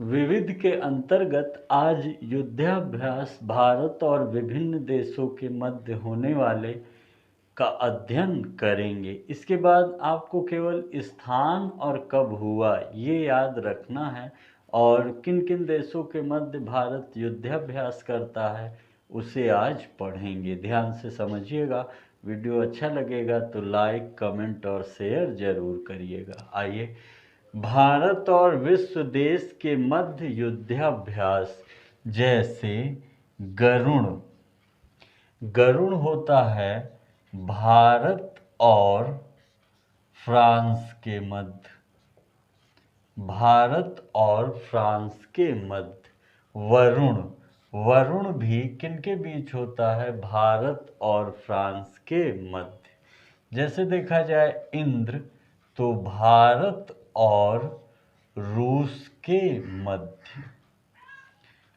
विविध के अंतर्गत आज युद्धाभ्यास भारत और विभिन्न देशों के मध्य होने वाले का अध्ययन करेंगे। इसके बाद आपको केवल स्थान और कब हुआ ये याद रखना है, और किन किन देशों के मध्य भारत युद्धाभ्यास करता है उसे आज पढ़ेंगे। ध्यान से समझिएगा। वीडियो अच्छा लगेगा तो लाइक, कमेंट और शेयर जरूर करिएगा। आइए, भारत और विश्व देश के मध्य युद्धाभ्यास, जैसे गरुण। गरुण होता है भारत और फ्रांस के मध्य। भारत और फ्रांस के मध्य। वरुण। वरुण भी किनके बीच होता है? भारत और फ्रांस के मध्य। जैसे देखा जाए इंद्र, तो भारत और रूस के मध्य।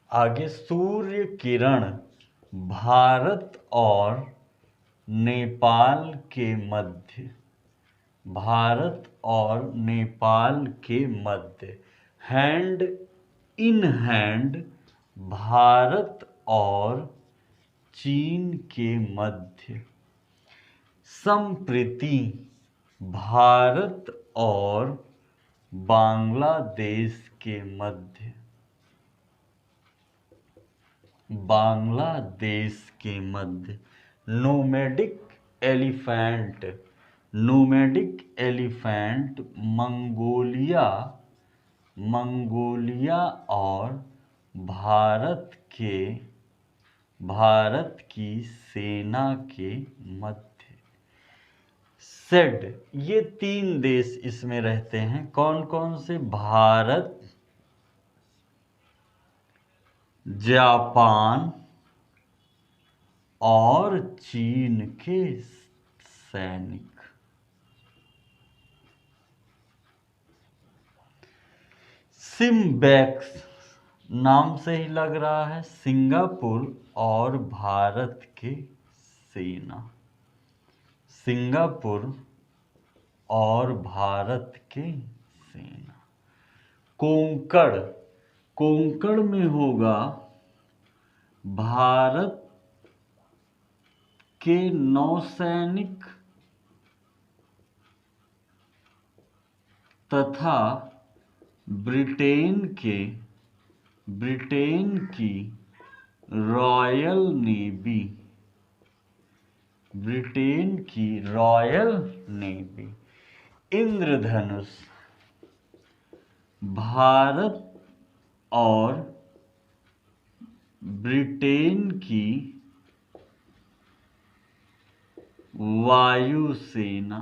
आगे सूर्य किरण, भारत और नेपाल के मध्य। भारत और नेपाल के मध्य। हैंड इन हैंड, भारत और चीन के मध्य। संप्रीति, भारत और बांग्लादेश के मध्य। बांग्लादेश के मध्य। Nomadic elephant. Nomadic elephant Mongolia, Mongolia और भारत की सेना के मध्य। सेड, ये 3 देश इसमें रहते हैं। कौन कौन से? भारत, जापान और चीन के सैनिक। सिम्बैक्स, नाम से ही लग रहा है, सिंगापुर और भारत के सेना। सिंगापुर और भारत के सेना। कोंकण, कोंकण में होगा भारत के नौसैनिक तथा ब्रिटेन की रॉयल नेवी। ब्रिटेन की रॉयल नेवी। इंद्रधनुष, भारत और ब्रिटेन की वायुसेना।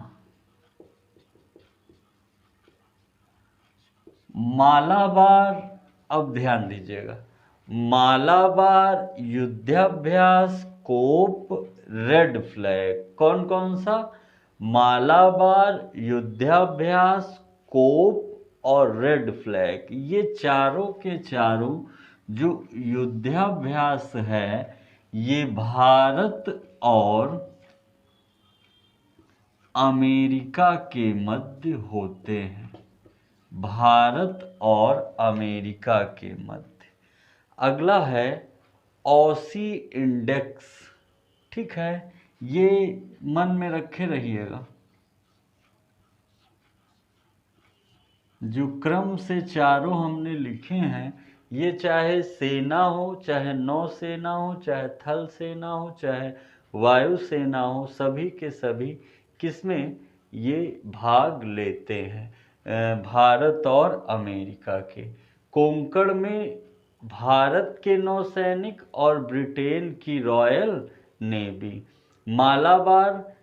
मालाबार, अब ध्यान दीजिएगा, मालाबार युद्धाभ्यास, कोप, रेड फ्लैग। कौन कौन सा? मालाबार युद्धाभ्यास, कोप और रेड फ्लैग। ये चारों के चारों जो युद्धाभ्यास है ये भारत और अमेरिका के मध्य होते हैं। भारत और अमेरिका के मध्य। अगला है ऑसी इंडेक्स। ठीक है, ये मन में रखे रहिएगा। जो क्रम से चारों हमने लिखे हैं, ये चाहे सेना हो, चाहे नौसेना हो, चाहे थल सेना हो, चाहे वायुसेना हो, सभी के सभी किसमें ये भाग लेते हैं? भारत और अमेरिका के। कोंकण में भारत के नौसैनिक और ब्रिटेन की रॉयल नेवी। मालाबार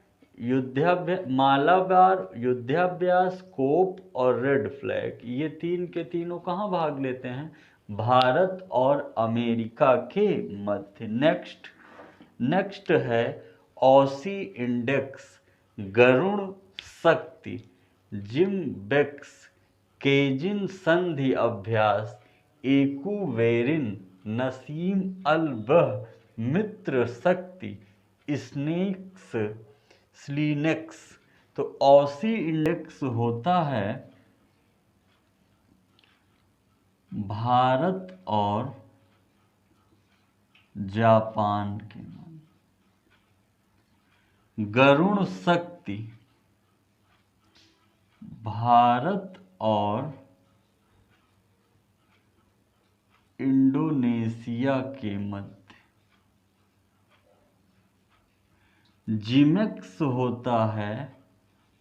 युद्धाभ्यास, कोप और रेड फ्लैग, ये 3 के तीनों कहाँ भाग लेते हैं? भारत और अमेरिका के मध्य। नेक्स्ट है ऑसी इंडेक्स, गरुण शक्ति, जिम्बेक्स, केजिन संधि अभ्यास, एकूवेरिन, नसीम अल बह, मित्र शक्ति, स्लीनेक्स। तो ऑसी इंडेक्स होता है भारत और जापान के मध्य। गरुण शक्ति भारत और इंडोनेशिया के मध्य। जिमेक्स होता है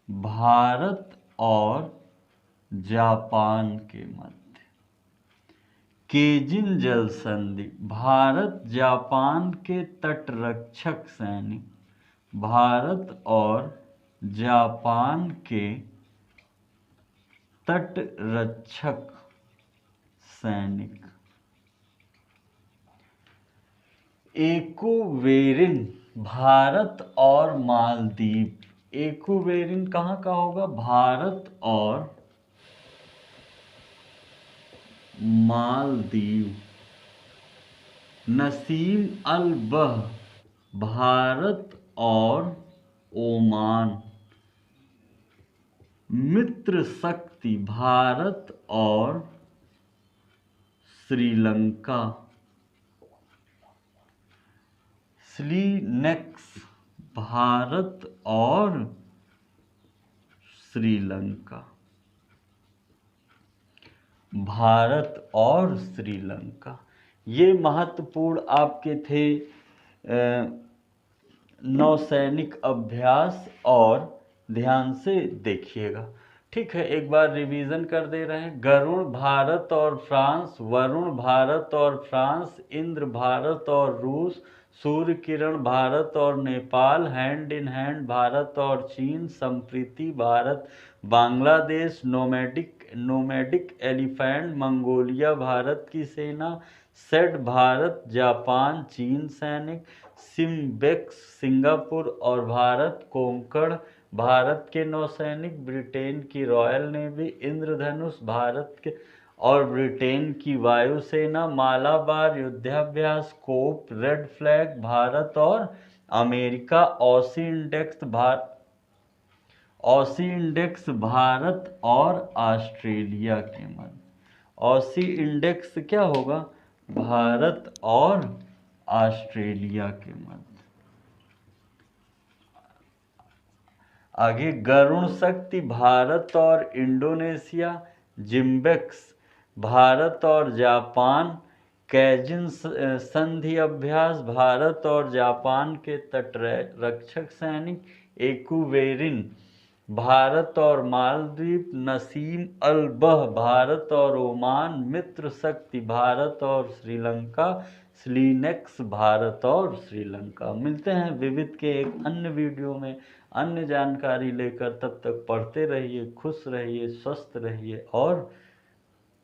भारत और जापान के मध्य। केजिन जल संधि भारत जापान के तटरक्षक सैनिक। भारत और जापान के तटरक्षक सैनिक। एक्वेरिन भारत और मालदीव। एक्वेरिन कहाँ का होगा? भारत और मालदीव। नसीम अल बह भारत और ओमान। मित्र शक्ति भारत और श्रीलंका। स्लीनेक्स भारत और श्रीलंका। भारत और श्रीलंका ये महत्वपूर्ण आपके थे नौसैनिक अभ्यास, और ध्यान से देखिएगा। ठीक है, एक बार रिवीजन कर दे रहे हैं। गरुण भारत और फ्रांस, वरुण भारत और फ्रांस, इंद्र भारत और रूस, सूर्य किरण भारत और Nepal, hand in hand Bharat और चीन, Sampriti Bharat Bangladesh, nomadic elephant Mongolia Bharat की सेना, सेड भारत जापान चीन सैनिक, सिम्बेक्स सिंगापुर और भारत, कोंकण भारत के नौसैनिक, ब्रिटेन की रॉयल नेवी, इंद्रधनुष भारत के और ब्रिटेन की वायुसेना, मालाबार युद्धाभ्यास, कोप, रेड फ्लैग भारत और अमेरिका, ऑसी इंडेक्स भारत और ऑस्ट्रेलिया के मध्य। ऑसी इंडेक्स क्या होगा? भारत और ऑस्ट्रेलिया के मध्य। आगे गरुण शक्ति भारत और इंडोनेशिया, जिम्बेक्स भारत और जापान, कैजिन संधि अभ्यास भारत और जापान के तटरक्षक सैनिक, एक्वेरिन भारत और मालदीव, नसीम अल बह भारत और ओमान, मित्र शक्ति भारत और श्रीलंका, स्लीनेक्स भारत और श्रीलंका। मिलते हैं विविध के एक अन्य वीडियो में अन्य जानकारी लेकर। तब तक पढ़ते रहिए, खुश रहिए, स्वस्थ रहिए और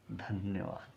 धन्यवाद।